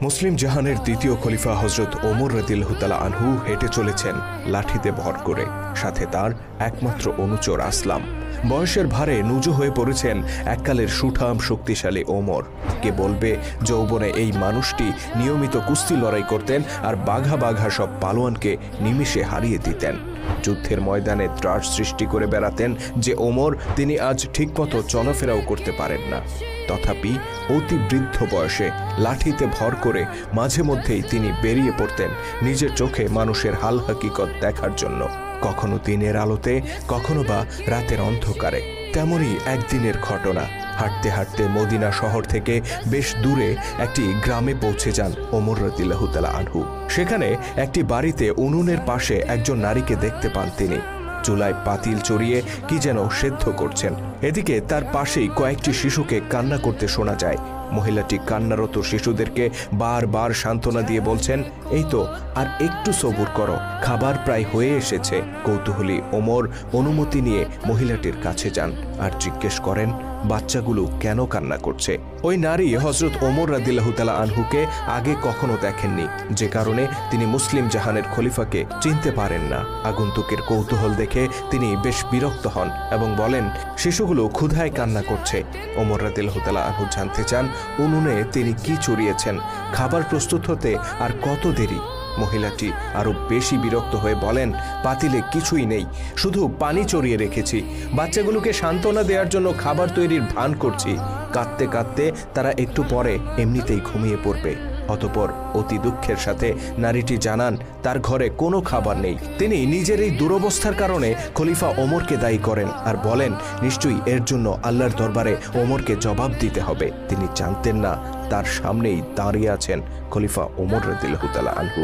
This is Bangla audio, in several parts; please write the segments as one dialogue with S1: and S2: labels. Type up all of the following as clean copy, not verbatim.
S1: মুসলিম জাহানের দ্বিতীয় খলিফা হযরত ওমর রাদিয়াল্লাহু তাআলা আনহু হেঁটে চলেছেন লাঠিতে ভর করে, সাথে তার একমাত্র অনুচর আসলাম। বয়সের ভারে নুজু হয়ে পড়েছেন এককালের সুঠাম শক্তিশালী ওমর। কে বলবে যৌবনে এই মানুষটি নিয়মিত কুস্তি লড়াই করতেন আর বাঘা বাঘা সব পালোয়ানকে নিমিষে হারিয়ে দিতেন। যুদ্ধের ময়দানে ত্রাস সৃষ্টি করে বেড়াতেন যে ওমর, তিনি আজ ঠিকমতো চলাফেরাও করতে পারেন না। তথাপি অতি বৃদ্ধ বয়সে লাঠিতে ভর করে মাঝে মধ্যেই তিনি বেরিয়ে পড়তেন নিজের চোখে মানুষের হাল হাকিকত দেখার জন্য, কখনো দিনের আলোতে, কখনো বা রাতের অন্ধকারে। তেমনই একদিনের ঘটনা। হাঁটতে হাঁটতে মদিনা শহর থেকে বেশ দূরে একটি গ্রামে পৌঁছে যান ওমর রাদিয়াল্লাহু তাআলা আনহু। সেখানে একটি বাড়িতে উনুনের পাশে একজন নারীকে দেখতে পান তিনি। চুলায় পাতিল চড়িয়ে কি যেন সেদ্ধ করছেন। এদিকে তার পাশেই কয়েকটি শিশুকে কান্না করতে শোনা যায়। মহিলাটি কান্নারত শিশুদেরকে বারবার সান্ত্বনা দিয়ে বলছেন, এই তো আর একটু সবুর করো, খাবার প্রায় হয়ে এসেছে। কৌতূহলী ওমর অনুমতি নিয়ে মহিলাটির কাছে যান আর জিজ্ঞেস করেন বাচ্চাগুলো কেন কান্না করছে। ওই নারী হযরত ওমর রাদিয়াল্লাহু তাআলা আনহুকে আগে কখনো দেখেননি, যে কারণে তিনি মুসলিম জাহানের খলিফাকে চিনতে পারেন না। আগন্তুকের কৌতূহল দেখে তিনি বেশ বিরক্ত হন এবং বলেন শিশুগুলো ক্ষুধায় কান্না করছে। ওমর রাদিয়াল্লাহু তাআলা আনহু জানতে চান উনুনে তিনি কি চড়িয়েছেন, খাবার প্রস্তুত হতে আর কত দেরি। মহিলাটি আরো বেশি বিরক্ত হয়ে বলেন, পাতিলে কিছুই নেই, শুধু পানি চড়িয়ে রেখেছি। বাচ্চাগুলোকে সান্ত্বনা দেওয়ার জন্য খাবার তৈরির ভান করছি। কাঁদতে কাঁদতে তারা একটু পরে এমনিতেই ঘুমিয়ে পড়বে। অতঃপর অতি দুঃখের সাথে নারীটি জানান তার ঘরে কোনো খাবার নেই। তিনি নিজের এই দুরবস্থার কারণে খলিফা ওমরকে দায়ী করেন আর বলেন নিশ্চয়ই এর জন্য আল্লাহর দরবারে ওমরকে জবাব দিতে হবে। তিনি জানতেন না তার সামনেই দাঁড়িয়ে আছেন খলিফা ওমর রাদিয়াল্লাহু তাআলা আনহু।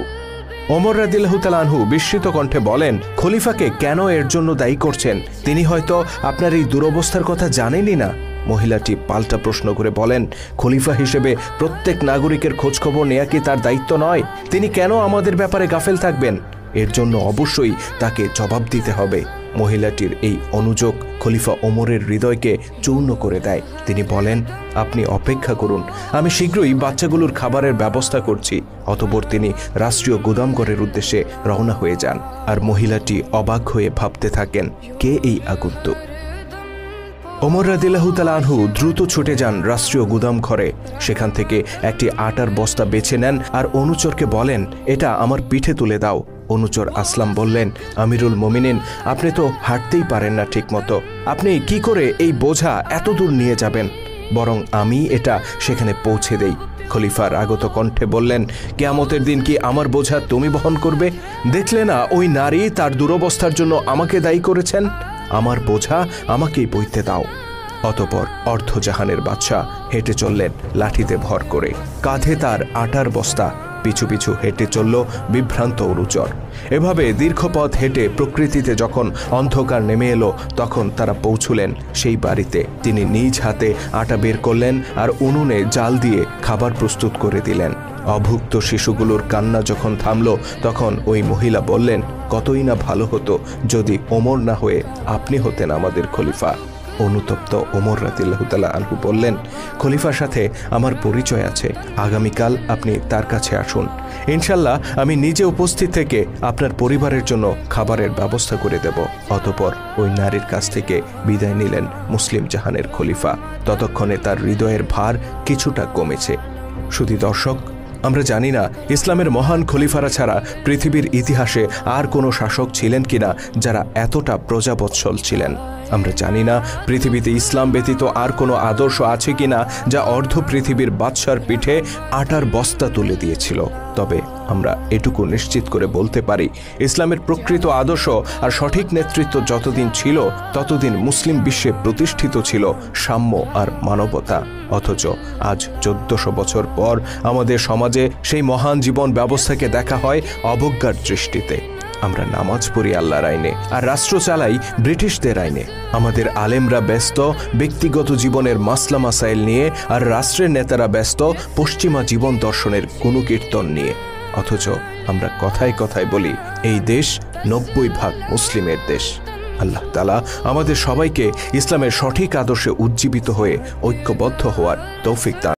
S1: ওমর রাদিয়াল্লাহু তাআলা আনহু বিস্মিত কণ্ঠে বলেন, খলিফাকে কেন এর জন্য দায়ী করছেন? তিনি হয়তো আপনার এই দুরবস্থার কথা জানেনই না। মহিলাটি পাল্টা প্রশ্ন করে বলেন, খলিফা হিসেবে প্রত্যেক নাগরিকের খোঁজখবর নেয়া কি তার দায়িত্ব নয়? তিনি কেন আমাদের ব্যাপারে গাফেল থাকবেন? এর জন্য অবশ্যই তাকে জবাব দিতে হবে। মহিলাটির এই অনুযোগ খলিফা ওমরের হৃদয়কে চূর্ণ করে দেয়। তিনি বলেন, আপনি অপেক্ষা করুন, আমি শীঘ্রই বাচ্চাগুলোর খাবারের ব্যবস্থা করছি। অতঃপর তিনি রাষ্ট্রীয় গুদামঘরের উদ্দেশ্যে রওনা হয়ে যান আর মহিলাটি অবাক হয়ে ভাবতে থাকেন কে এই আগন্তুক। ওমর রাদিয়াল্লাহু তাআলা আনহু দ্রুত ছুটে যান রাষ্ট্রীয় গুদাম ঘরে। সেখান থেকে একটি আটার বস্তা বেছে নেন আর অনুচরকে বলেন, এটা আমার পিঠে তুলে দাও। অনুচর আসলাম বললেন, আমিরুল মুমিনিন, আপনি তো হাঁটতেই পারেন না ঠিক মতো, আপনি কি করে এই বোঝা এত দূর নিয়ে যাবেন? বরং আমি এটা সেখানে পৌঁছে দেই। খলিফার আগত কণ্ঠে বললেন, কিয়ামতের দিন কি আমার বোঝা তুমি বহন করবে? দেখলে না ওই নারী তার দুরবস্থার জন্য আমাকে দায়ী করেছেন? আমার বোঝা আমাকেই বইতে দাও। অতঃপর অর্ধজাহানের বাদশা হেঁটে চললেন লাঠিতে ভর করে, কাঁধে তার আটার বস্তা, পিছু পিছু হেঁটে চলল বিভ্রান্ত অনুচর। এভাবে দীর্ঘ পথ হেঁটে প্রকৃতিতে যখন অন্ধকার নেমে এলো তখন তারা পৌঁছলেন সেই বাড়িতে। তিনি নিজ হাতে আটা বের করলেন আর উনুনে জাল দিয়ে খাবার প্রস্তুত করে দিলেন। অভুক্ত শিশুগুলোর কান্না যখন থামল তখন ওই মহিলা বললেন, কতই না ভালো হতো যদি ওমর না হয়ে আপনি হতেন আমাদের খলিফা। অনুতপ্ত ওমর রাদিয়াল্লাহু তাআলা আনহু বললেন, খলিফার সাথে আমার পরিচয় আছে, আগামীকাল আপনি তার কাছে আসুন। ইনশাল্লাহ আমি নিজে উপস্থিত থেকে আপনার পরিবারের জন্য খাবারের ব্যবস্থা করে দেব। অতঃপর ওই নারীর কাছ থেকে বিদায় নিলেন মুসলিম জাহানের খলিফা। ততক্ষণে তার হৃদয়ের ভার কিছুটা কমেছে। শুধু দর্শক, আমরা জানি না ইসলামের মহান খলিফারা ছাড়া পৃথিবীর ইতিহাসে আর কোনো শাসক ছিলেন কিনা যারা এতটা প্রজাবৎসল ছিলেন। আমরা জানি না পৃথিবীতে ইসলাম ব্যতীত আর কোনো আদর্শ আছে কিনা যা অর্ধ পৃথিবীর বাদশার পিঠে আটার বস্তা তুলে দিয়েছিল। তবে আমরা এটুকু নিশ্চিত করে বলতে পারি, ইসলামের প্রকৃত আদর্শ আর সঠিক নেতৃত্ব যতদিন ছিল ততদিন মুসলিম বিশ্বে প্রতিষ্ঠিত ছিল সাম্য আর মানবতা। অথচ আজ 1400 বছর পর আমাদের সমাজে সেই মহান জীবন ব্যবস্থাকে দেখা হয় অবজ্ঞার দৃষ্টিতে। আমরা নামাজ পড়ি আল্লাহর আইনে আর রাষ্ট্র চালাই ব্রিটিশদের আইনে। আমাদের আলেমরা ব্যস্ত ব্যক্তিগত জীবনের মাসলা মাসাইল নিয়ে আর রাষ্ট্রের নেতারা ব্যস্ত পশ্চিমা জীবন দর্শনের গুণকীর্তন নিয়ে। অথচ আমরা কথায় কথায় বলি এই দেশ 90% মুসলিমের দেশ। আল্লাহ তাআলা আমাদের সবাইকে ইসলামের সঠিক আদর্শে উজ্জীবিত হয়ে ঐক্যবদ্ধ হওয়ার তৌফিক দান